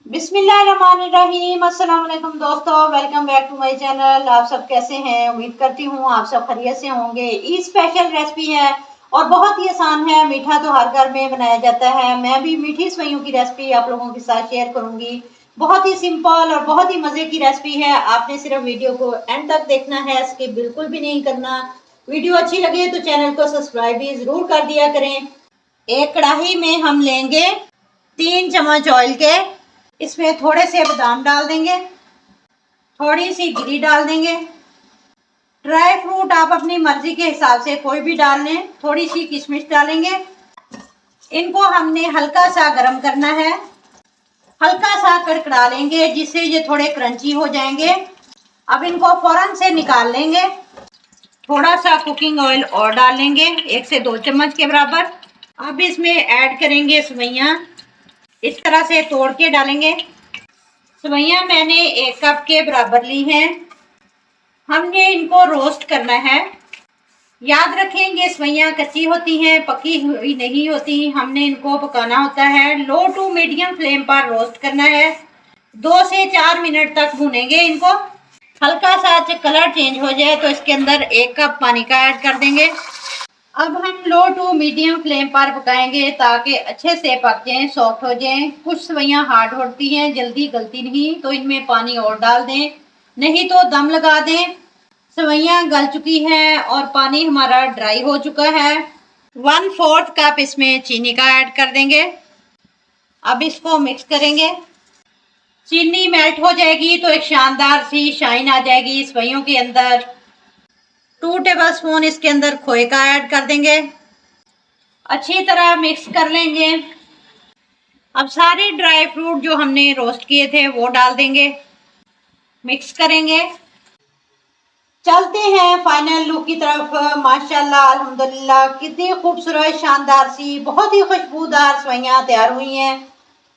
बिस्मिल्लाहिर्रहमानिर्रहीम। अस्सलाम वालेकुम दोस्तों, welcome back to my channel. आप सब कैसे हैं? उम्मीद करती हूँ आप सब खैरियत से होंगे। ईद स्पेशल रेसिपी है और बहुत ही आसान है। मीठा तो हर घर में बनाया जाता है। मैं भी मीठी सेवइयों की रेसिपी आप लोगों के साथ शेयर करूंगी। बहुत ही सिंपल और बहुत ही मजे की रेसिपी है। आपने सिर्फ वीडियो को एंड तक देखना है, स्किप बिल्कुल भी नहीं करना। वीडियो अच्छी लगे तो चैनल को सब्सक्राइब भी जरूर कर दिया करें। एक कढ़ाई में हम लेंगे 3 चम्मच ऑयल के। इसमें थोड़े से बादाम डाल देंगे, थोड़ी सी गिरी डाल देंगे। ड्राई फ्रूट आप अपनी मर्जी के हिसाब से कोई भी डाल लें। थोड़ी सी किशमिश डालेंगे। इनको हमने हल्का सा गर्म करना है, हल्का सा कड़कड़ा लेंगे जिससे ये थोड़े क्रंची हो जाएंगे। अब इनको फौरन से निकाल लेंगे। थोड़ा सा कुकिंग ऑयल और डाल लेंगे, 1 से 2 चम्मच के बराबर। अब इसमें ऐड करेंगे सेवइयां, इस तरह से तोड़ के डालेंगे। सेवइयां मैंने 1 कप के बराबर ली हैं। हमने इनको रोस्ट करना है। याद रखेंगे सेवइयां कच्ची होती हैं, पकी हुई नहीं होती। हमने इनको पकाना होता है। लो टू मीडियम फ्लेम पर रोस्ट करना है। 2 से 4 मिनट तक भूनेंगे इनको। हल्का सा कलर चेंज हो जाए तो इसके अंदर 1 कप पानी का ऐड कर देंगे। अब हम लो टू मीडियम फ्लेम पर पकाएंगे ताकि अच्छे से पक जाएं, सॉफ्ट हो जाएं। कुछ सेवइयां हार्ड होती हैं, जल्दी गलती नहीं, तो इनमें पानी और डाल दें, नहीं तो दम लगा दें। सेवइयां गल चुकी हैं और पानी हमारा ड्राई हो चुका है। 1/4 कप इसमें चीनी का ऐड कर देंगे। अब इसको मिक्स करेंगे। चीनी मेल्ट हो जाएगी तो एक शानदार सी शाइन आ जाएगी सेवइयों के अंदर। 2 टेबलस्पून इसके अंदर खोए का ऐड कर देंगे। अच्छी तरह मिक्स कर लेंगे। अब सारे ड्राई फ्रूट जो हमने रोस्ट किए थे वो डाल देंगे, मिक्स करेंगे। चलते हैं फाइनल लुक की तरफ। माशाल्लाह अल्हम्दुलिल्लाह, कितनी खूबसूरत शानदार सी बहुत ही खुशबूदार सेवइयां तैयार हुई हैं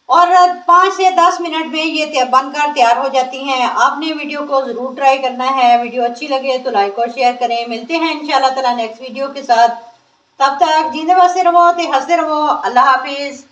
और 5 से 10 मिनट में ये बनकर तैयार हो जाती हैं। आपने वीडियो को जरूर ट्राई करना है। वीडियो अच्छी लगे तो लाइक और शेयर करें। मिलते हैं इंशाल्लाह ताला नेक्स्ट वीडियो के साथ। तब तक जींदे बसते रहो, हंसते रहो। अल्लाह हाफिज।